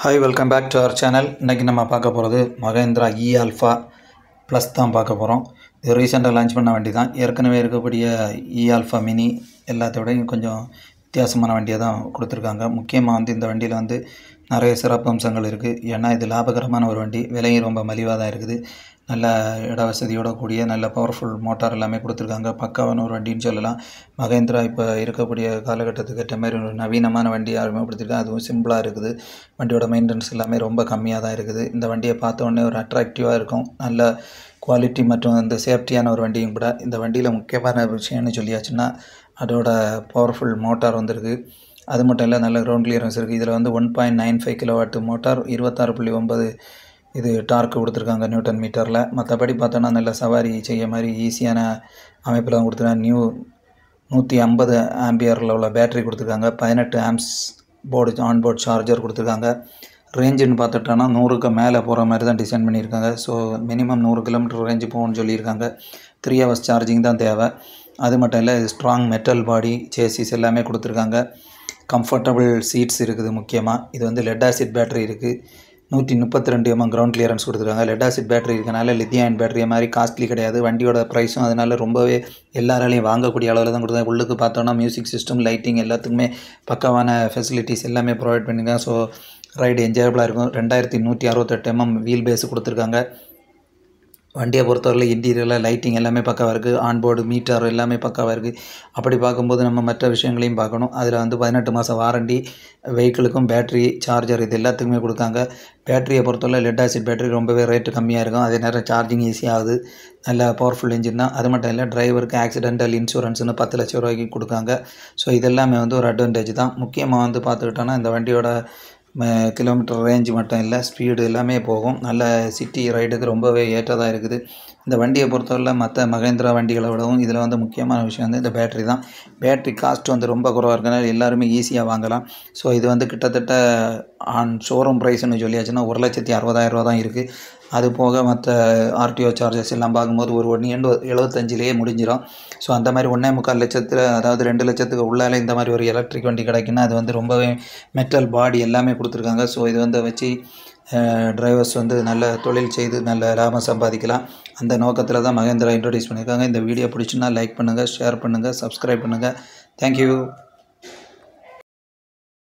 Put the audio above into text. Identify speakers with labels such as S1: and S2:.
S1: Hi, welcome back to our channel. இன்னைக்கு நம்ம பார்க்க போகிறது மகேந்திரா இ ஆல்ஃபா ப்ளஸ் தான் பார்க்க போகிறோம். இது ரீசெண்டாக லான்ச் பண்ண வண்டி தான். ஏற்கனவே இருக்கக்கூடிய இ ஆல்ஃபா மினி எல்லாத்தோடையும் கொஞ்சம் வித்தியாசமான வண்டியை தான் கொடுத்துருக்காங்க. முக்கியமாக இந்த வண்டியில் நிறைய சிறப்பு அம்சங்கள் இருக்குது. ஏன்னா இது லாபகரமான ஒரு வண்டி, விலையும் ரொம்ப மலிவாக தான் இருக்குது. நல்ல இட வசதியோட கூடிய நல்ல பவர்ஃபுல் மோட்டார் எல்லாமே கொடுத்துருக்காங்க. பக்காவான ஒரு வண்டின்னு சொல்லலாம். மகேந்திரா இப்போ இருக்கக்கூடிய காலகட்டத்துக்கு ஏற்ற மாதிரி ஒரு நவீனமான வண்டியை அறிமுகப்படுத்திருக்காங்க. அதுவும் சிம்பிளாக இருக்குது. வண்டியோட மெயின்டெனன்ஸ் எல்லாமே ரொம்ப கம்மியாக தான் இருக்குது. இந்த வண்டியை பார்த்த உடனே ஒரு அட்ராக்டிவாக இருக்கும். நல்ல குவாலிட்டி மற்றும் சேஃப்டியான ஒரு வண்டியும் கூட. இந்த வண்டியில் முக்கியமான விஷயம்னு சொல்லியாச்சுன்னா அதோட பவர்ஃபுல் மோட்டார் வந்திருக்கு. அது மட்டும் இல்லை, நல்ல கிரவுண்ட் கிளியரன்ஸ் இருக்குது. இதில் 1.95 கிலோவாட் மோட்டார், 26.9 இது டார்க்கு கொடுத்துருக்காங்க நியூட்டன் மீட்டரில். மற்றபடி பார்த்தோன்னா நல்ல சவாரி செய்ய மாதிரி ஈஸியான அமைப்பில் தான் கொடுத்துருக்காங்க. 150 ஆம்பியரில் உள்ள பேட்டரி கொடுத்துருக்காங்க. 18 ஆம்ஸ் ஆன்போர்டு சார்ஜர் கொடுத்துருக்காங்க. ரேஞ்சுன்னு பார்த்துட்டோன்னா 100க்கு மேலே போகிற மாதிரி தான் டிசைன் பண்ணியிருக்காங்க. ஸோ மினிமம் 100 கிலோமீட்டர் ரேஞ்சு போகணும்னு சொல்லியிருக்காங்க. 3 ஹவர்ஸ் சார்ஜிங் தான் தேவை. அது மட்டும் இல்லை, ஸ்ட்ராங் மெட்டல் பாடி சேசிஸ் எல்லாமே கொடுத்துருக்காங்க. கம்ஃபர்டபுள் சீட்ஸ் இருக்குது. முக்கியமாக இது லெட் ஆசிட் பேட்டரி இருக்குது. 132 mm கிரவுண்ட் கிளியரன்ஸ் கொடுத்துருக்காங்க. லெட் ஆசிட் பேட்டரி இருக்கனால லித்தியம் அயன் பேட்டரி மாதிரி காஸ்ட்லி கிடையாது. வண்டியோட ப்ரைஸும் அதனால் ரொம்பவே எல்லாராலையும் வாங்கக்கூடிய அளவில் தான் கொடுத்தாங்க. உள்ளுக்கு பார்த்தோன்னா மியூசிக் சிஸ்டம், லைட்டிங் எல்லாத்துக்குமே பக்காவான ஃபெசிலிட்டிஸ் எல்லாமே ப்ரொவைட் பண்ணியிருக்காங்க. ஸோ ரைடு என்ஜாயபுளாக இருக்கும். 2168 mm வீல் பேஸ் கொடுத்துருக்காங்க. வண்டியை பொறுத்தவரையில் இன்டீரியரில் லைட்டிங் எல்லாமே பக்காவாக இருக்குது. ஆன்போர்டு மீட்டர் எல்லாமே பக்காவாக இருக்குது. அப்படி பார்க்கும்போது நம்ம மற்ற விஷயங்களையும் பார்க்கணும். அதில் 18 மாதம் வாரண்டி, வெஹிக்கிளுக்கும் பேட்ரி, சார்ஜர் இது எல்லாத்துக்குமே கொடுத்தாங்க. பேட்டரியை பொறுத்தவரை லெட் ஆசிட் பேட்டரி ரொம்பவே ரேட்டு கம்மியாக இருக்கும். அதே நேரம் சார்ஜிங் ஈஸியாகுது. நல்ல பவர்ஃபுல் இன்ஜின் தான். அது மட்டும் இல்லை, டிரைவருக்கு ஆக்சிடென்டல் இன்சூரன்ஸ்னு 10 லட்ச ரூபாய்க்கு கொடுக்காங்க. ஸோ இதெல்லாமே ஒரு அட்வான்டேஜ் தான். முக்கியமாக பார்த்துக்கிட்டோன்னா இந்த வண்டியோட கிலோமீட்டர் ரேஞ்சு மட்டும் இல்லை, ஸ்பீடு எல்லாமே போகும். நல்ல சிட்டி ரைடுக்கு ரொம்பவே ஏற்றதாக இருக்குது. இந்த வண்டியை பொறுத்தவரை மற்ற மகேந்திரா வண்டிகளை விடவும் இதில் முக்கியமான விஷயம் இந்த பேட்டரி தான். பேட்டரி காஸ்ட் ரொம்ப குறைவாக இருக்கனால எல்லாருமே ஈஸியாக வாங்கலாம். ஸோ இது கிட்டத்தட்ட ஆன் ஷோரூம் ப்ரைஸ்னு சொல்லியாச்சுன்னா 1,60,000 ரூபா தான் இருக்குது. அது போக மற்ற ஆர்டிஓ சார்ஜஸ் எல்லாம் பார்க்கும்போது ஒரு 1,75,000 முடிஞ்சிடும். ஸோ அந்த மாதிரி 1.25 லட்சத்தில், அதாவது 2 லட்சத்துக்கு உள்ளாலே இந்த மாதிரி ஒரு எலக்ட்ரிக் வண்டி கிடைக்குன்னா அது ரொம்பவே மெட்டல் பாடி எல்லாமே கொடுத்துருக்காங்க. ஸோ இது வச்சு டிரைவர்ஸ் நல்ல தொழில் செய்து நல்ல லாபம் சம்பாதிக்கலாம். அந்த நோக்கத்தில் தான் மகேந்திரா இன்ட்ரோடியூஸ் பண்ணியிருக்காங்க. இந்த வீடியோ பிடிச்சுன்னா லைக் பண்ணுங்கள், ஷேர் பண்ணுங்கள், சப்ஸ்கிரைப் பண்ணுங்கள். தேங்க்யூ.